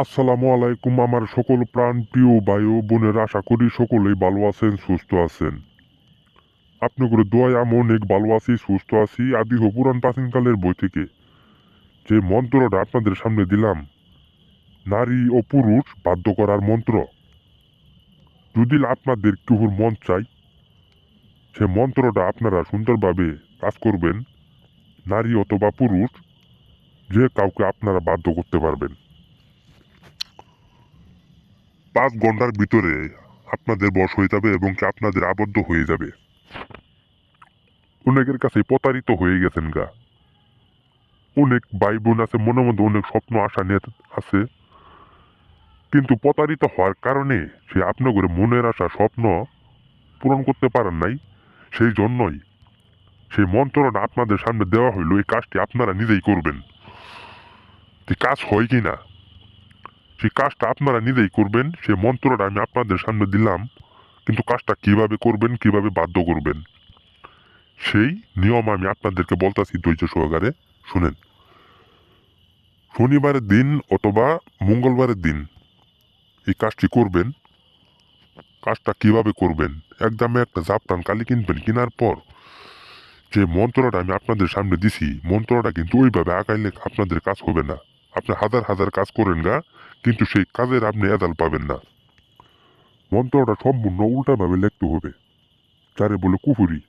আসসালামু আলাইকুম আমার সকল প্রাণ প্রিয় ভাই ও বোনের, আশা করি সকলেই ভালো আছেন, সুস্থ আছেন। আপনাদের দোয়ায় আমি অনেক ভালো আছি, সুস্থ আছি। আদি ও পুরাণ প্রাচীনকালের বই থেকে যে মন্ত্রটা আপনাদের সামনে দিলাম, নারী ও পুরুষ বাধ্য করার মন্ত্র। যদি আপনাদের কেউর মন চাই, সে মন্ত্রটা আপনারা সুন্দরভাবে কাজ করবেন। নারী অথবা পুরুষ যে কাউকে আপনারা বাধ্য করতে পারবেন। 5 ঘন্টার ভিতরে আপনাদের বশ হয়ে যাবে এবং কি আপনাদের আবদ্ধ হয়ে যাবে। অনেকের কাছে প্রতারিত হয়ে গেছেন গা। অনেক ভাই বোন আছে, মনের মধ্যে অনেক স্বপ্ন আশা নিয়ে আছে, কিন্তু প্রতারিত হওয়ার কারণে সে আপনার করে মনের আশা স্বপ্ন পূরণ করতে পারেন নাই। সেই জন্যই সেই মন্ত্রটা আপনাদের সামনে দেওয়া হইলো, এই কাজটি আপনারা নিজেই করবেন। যে কাজ হয় কি না সেই কাজটা আপনারা নিজেই করবেন। সেই মন্ত্রটা আমি আপনাদের সামনে দিলাম, কিন্তু কাজটা কিভাবে করবেন, কিভাবে বাধ্য করবেন, সেই নিয়ম আমি আপনাদেরকে বলতাছি, ধৈর্য সহকারে শুনেন। শনিবারের দিন অথবা মঙ্গলবারের দিন এই কাজটি করবেন। কাজটা কিভাবে করবেন, একদমে একটা জাফরান কালি কিনবেন। কেনার পর যে মন্ত্রটা আমি আপনাদের সামনে দিছি, মন্ত্রটা কিন্তু ওইভাবে আগাইলে আপনাদের কাজ হবে না। আপনি হাজার হাজার কাজ করেন গা, কিন্তু সেই কাজের আপনি এদাল পাবেন না। মন্ত্রটা সম্পূর্ণ উল্টাভাবে লিখতে হবে, যারে বলে কুফুরি।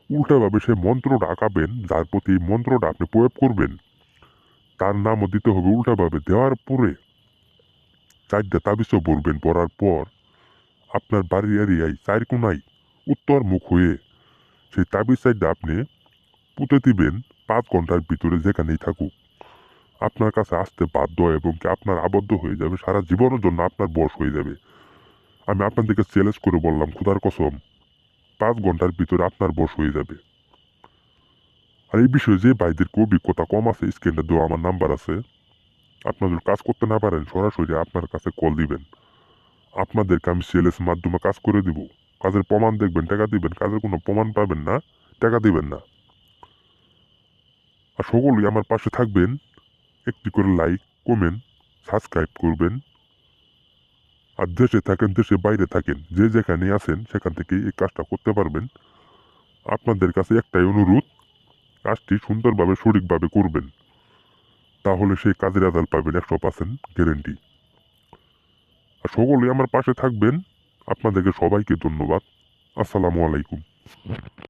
উল্টাভাবে সেই মন্ত্রটা আঁকাবেন, যার প্রতি এই মন্ত্রটা আপনি প্রয়োগ করবেন তার নামও দিতে হবে উল্টাভাবে। দেওয়ার পরে 4টা তাবিজও পড়বেন। পড়ার পর আপনার বাড়ির এরিয়ায় 4 কোণায় উত্তর মুখ হয়ে সেই তাবিজ 4টা আপনি পুঁতে দিবেন। 5 ঘন্টার ভিতরে যেখানেই থাকুক আপনার কাছে আসতে বাধ্য এবং কি আপনার আবদ্ধ হয়ে যাবে, সারা জীবনের জন্য আপনার বশ হয়ে যাবে। আমি আপনাদেরকে চ্যালেঞ্জ করে বললাম, খোদার কসম, 5 ঘন্টার ভিতরে আপনার বশ হয়ে যাবে। আর এই বিষয়ে যে ভাইদেরকে অভিজ্ঞতা কম আছে, স্ক্রিনে দেওয়া আমার নাম্বার আছে। আপনারা যদি কাজ করতে না পারেন, সরাসরি আপনার কাছে কল দিবেন। আপনাদেরকে আমি সেলস মাধ্যমে কাজ করে দিব। কাজের প্রমাণ দেখবেন, টাকা দিবেন। কাজের কোনো প্রমাণ পাবেন না, টাকা দিবেন না। আর সকলেই আমার পাশে থাকবেন। একটি করে লাইক, কমেন্ট, সাবস্ক্রাইব করবেন। আর দেশে থাকেন, দেশে বাইরে থাকেন, যে যেখানে আছেন সেখান থেকে এই কাজটা করতে পারবেন। আপনাদের কাছে একটাই অনুরোধ, কাজটি সুন্দরভাবে সঠিকভাবে করবেন, তাহলে সেই কাজের রেজাল্ট পাবেন 100% গ্যারেন্টি। আর সকলেই আমার পাশে থাকবেন। আপনাদেরকে সবাইকে ধন্যবাদ। আসসালামু আলাইকুম।